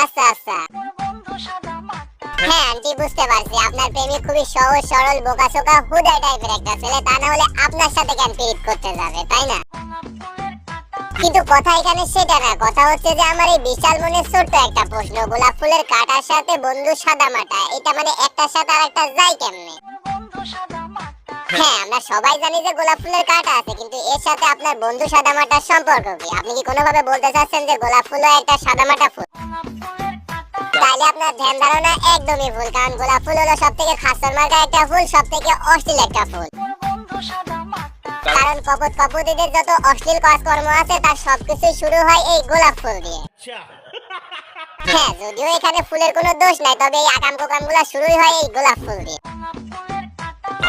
আচ্ছা আচ্ছা, হ্যাঁ আন্টি বুঝতে পারছি, আপনার প্রেমিক খুবই সহজ সরল বোকাচোকা হুদাই টাইপের একটা ছেলে, তা না হলে আপনার সাথে কেন প্রীত করতে যাবে, তাই না? কিন্তু কথা এখানে সেটা না, কথা হচ্ছে যে আমার এই বিশাল মনের ছোট্ট একটা প্রশ্ন, গোলাপ ফুলের কাঁটার সাথে বন্ধু সাদামাটা, এটা মানে একটার সাথে আরেকটা যায় কেমনে? হ্যাঁ আমরা সবাই জানি যে গোলাপ ফুলের কাঁটা আছে, কিন্তু এর সাথে আপনার বন্ধু সাদামাটার সম্পর্ক কি? আপনি কি কোনোভাবে বলতে চাচ্ছেন যে গোলাপ ফুলও একটা সাদামাটা ফুল? তাহলে আপনার ধ্যান ধারণা একদমই ভুল, কারণ গোলাপ ফুল হলো সবথেকে খাসর মার্কা একটা ফুল, সবথেকে অশ্লীল একটা ফুল। কারণ কপট কপটিদের যত অশ্লীল কাজকর্ম আছে তার সবকিছু শুরু হয় এই গোলাপ ফুল দিয়ে। হ্যাঁ যদিও এখানে ফুলের কোনো দোষ নাই, তবে এই আকাম কোকামগুলো শুরুই হয় এই গোলাপ ফুল দিয়ে।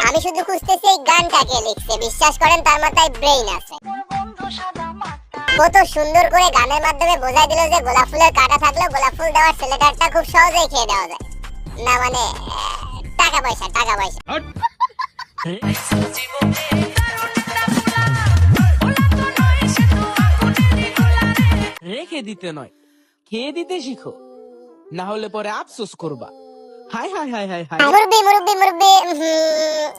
আমি শুধু খুঁজতেছি এই গানটাকে লিখছে, বিশ্বাস করেন তার মাথায় ব্রেইন আছে। কত সুন্দর করে গানের মাধ্যমে বোঝাই দিল যে গোলাপ ফুলের কাঁটা থাকলেও গোলাপ ফুল দেওয়ার ছেলেটারটা খুব সহজেই খেয়ে দেওয়া যায়, না মানে টাকা পয়সা টাকা পয়সা। রেখে দিতে নয়, খেয়ে দিতে শিখো, না হলে পরে আফসোস করবা। High high high high high. মুরব্বি মুরব্বি মুরব্বি,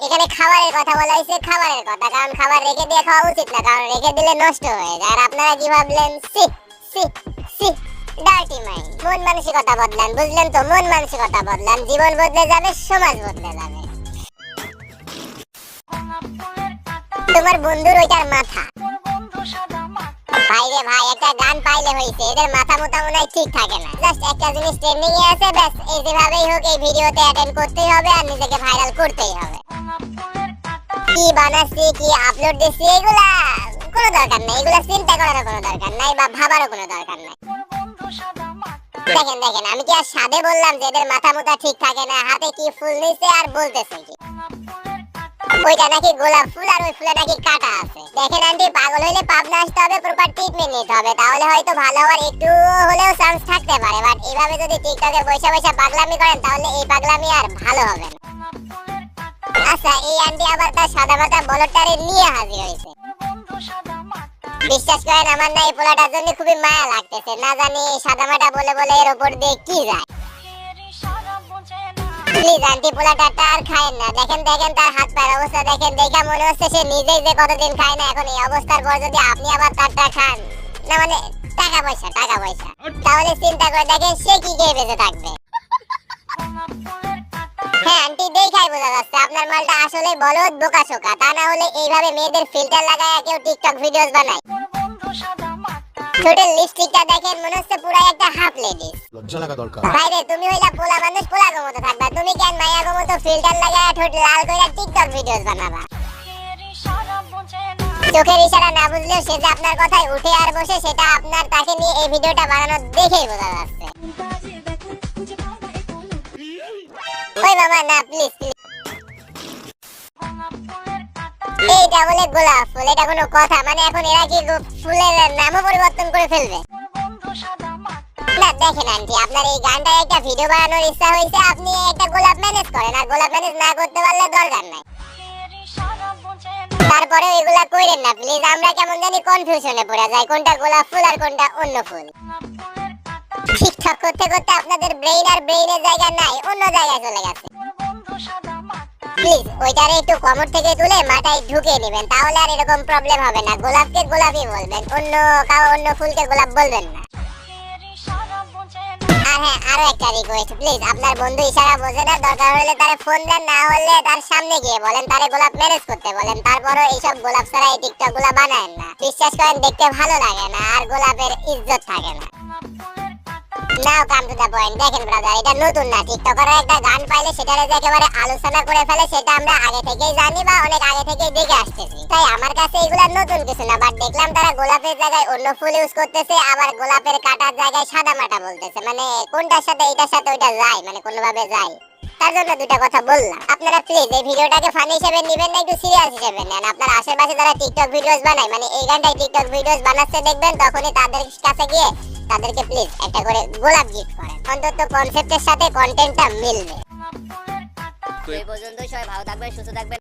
এখানে খাবারের কথা বলা হয়েছে, খাবারের কথা, কারণ খাবার রেখে দিয়ে খাওয়া উচিত না, কারণ রেখে দিলে নষ্ট হয়ে যায়। আর আপনারা কি ভাবলেন? সি সি সি ডার্টি মাইন্ড। মন মানসিকতা বদলান, বুঝলেন তো? মন মানসিকতা বদলান, জীবন বদলে যাবে, সমাজ বদলে যাবে। তোমার বন্ধুর ওইটার মাথা। ভাই রে ভাই, একটা গান পাইলে হইছে, এদের মাথা মোটা মনে হয় ঠিক থাকে না। জাস্ট একটা জিনিস ট্রেন্ডিং এ আছে, ব্যাস এই যেভাবেই হোক এই ভিডিওতে অ্যাটেন্ড করতেই হবে আর নিজেকে ভাইরাল করতেই হবে। কি বানাচ্ছি, কি আপলোড দিচ্ছি, এগুলা কোনো দরকার নাই, এগুলা চিন্তা করারও কোনো দরকার নাই বা ভাবারও কোনো দরকার নাই। দেখেন দেখেন, আমি কি আর সাদে বললাম যে এদের মাথা মোটা ঠিক থাকে না? হাতে কি ফুল নিছে আর বলতেছে কি ওইটা নাকি গোলাপ ফুল আর ওই ফুলে নাকি কাঁটা আছে। দেখেন আন্টি, পাগল হইলে পাবনা আসতে হবে, প্রপার ট্রিটমেন্ট নিতে হবে, তাহলে হয়তো ভালো হওয়ার একটু হলেও চান্স থাকতে পারে। বাট এইভাবে যদি টিকটকে বসে বসে পাগলামি করেন তাহলে এই পাগলামি আর ভালো হবে না। আচ্ছা, এই আন্টি আবার তার সাদা মাথা বলদটারে নিয়ে হাজির হয়েছে। বিশ্বাস করেন আমার না এই পোলাটার জন্য খুবই মায়া লাগতেছে, না জানি সাদা মাটা বলে বলে এর উপর দিয়ে কি যায়। প্লিজ আন্টি, পোলাটারটা আর খায়েন না। দেখেন দেখেন তার হাত পায়ের অবস্থা দেখেন, দেখা মনে হচ্ছে সে নিজেই যে কতদিন খায় না, এখন এই অবস্থার পর যদি আপনি আবার তারটা খান, না মানে টাকা পয়সা টাকা পয়সা, তাহলে চিন্তা করে দেখেন সে কি খেয়ে বেঁচে থাকবে। হ্যাঁ আন্টি, দেখাই বোঝা যাচ্ছে আপনার মালটা আসলে বলদ বোকাচোকা, তা না হলে এইভাবে মেয়েদের ফিল্টার লাগায় কেউ টিকটক ভিডিওস বানায়। ছোটের লিপস্টিকটা দেখেন, মনে হচ্ছে পুরো একটা হাফ লেডিস। লজ্জা লাগা দরকার। ভাইরে তুমি হইলা পোলা মানুষ, পোলা গো মতো থাকবা, তুমি কেন মাইয়া গো মতো ফিল্টার লাগায় ঠোঁট লাল কইরা টিকটক ভিডিওস বানাবা? চোখের ইশারা না বুঝলেও সে যে আপনার কথায় উঠে আর বসে, সেটা আপনার তাকে নিয়ে এই ভিডিওটা বানানো দেখেই বোঝা যাচ্ছে। ওই মামা না, প্লিজ প্লিজ। এইটা বলে গোলাপ ফুল, এটা কোনো কথা? মানে এখন এরা কি ফুলের নামও পরিবর্তন করে ফেলবে? না দেখেন আন্টি, আপনার এই গানটা একটা ভিডিও বানানোর ইচ্ছা হয়েছে, আপনি একটা গোলাপ ম্যানেজ করেন, আর গোলাপ ম্যানেজ না করতে পারলে দরকার নাই। তারপরে এগুলা কইরেন না প্লিজ, আমরা কেমন জানি কনফিউশনে পড়ে যাই কোনটা গোলাপ ফুল আর কোনটা অন্য ফুল। ঠিকঠাক করতে করতে আপনাদের ব্রেইন আর ব্রেইনের জায়গা নাই, অন্য জায়গায় চলে গেছে। প্লিজ ওইটারে একটু কমর থেকে তুলে মাথায় ঢুকিয়ে নেবেন, তাহলে আর এরকম প্রবলেম হবে না। গোলাপকে গোলাপই বলবেন, অন্য ফুলকে গোলাপ বলবেন না। আর হ্যাঁ, আরো একটা রিকোয়েস্ট, প্লিজ আপনার বন্ধু ইশারা বোঝে না, দরকার হলে তারে ফোন দেন, না হলে তার সামনে গিয়ে বলেন তারে গোলাপ ম্যানেজ করতে বলেন। তারপরও এইসব গোলাপ ছাড়া এই টিকটক গুলা বানায়েন না, বিশ্বাস করেন দেখতে ভালো লাগে না আর গোলাপের ইজ্জত থাকে না। নাও কাম টু দা পয়েন্ট। দেখেন ব্রাদার, এটা নতুন না, টিকটকাররা একটা গান পাইলে সেটারে যে একেবারে আলোচনা করে ফেলে, সেটা আমরা আগে থেকেই জানি বা অনেক আগে থেকেই দেখে আসতেছি। তাই আমার কাছে এগুলা নতুন কিছু না, বাট দেখলাম তারা গোলাপের জায়গায় অন্য ফুল ইউজ করতেছে, আবার গোলাপের কাটার জায়গায় সাদা মাটা বলতেছে। মানে কোনটার সাথে এইটার সাথে ওইটা যায়, মানে কোনোভাবে যায়, তার জন্য দুটা কথা বললাম। আপনারা প্লিজ এই ভিডিওটাকে ফানি হিসেবে নেবেন না, একটু সিরিয়াস হিসেবে নেন। আপনার আশেপাশে যারা টিকটক ভিডিওস বানায়, মানে এই গানটাই টিকটক ভিডিওস বানাচ্ছে দেখবেন, তখনই তাদের কাছে গিয়ে তাদেরকে প্লিজ একটা করে গোলাপ গিফট করেন, অন্তত কনসেপ্টের সাথে কন্টেন্টটা মিলবে। তো এই পর্যন্তই, সবাই ভালো থাকবেন, সুস্থ থাকবেন।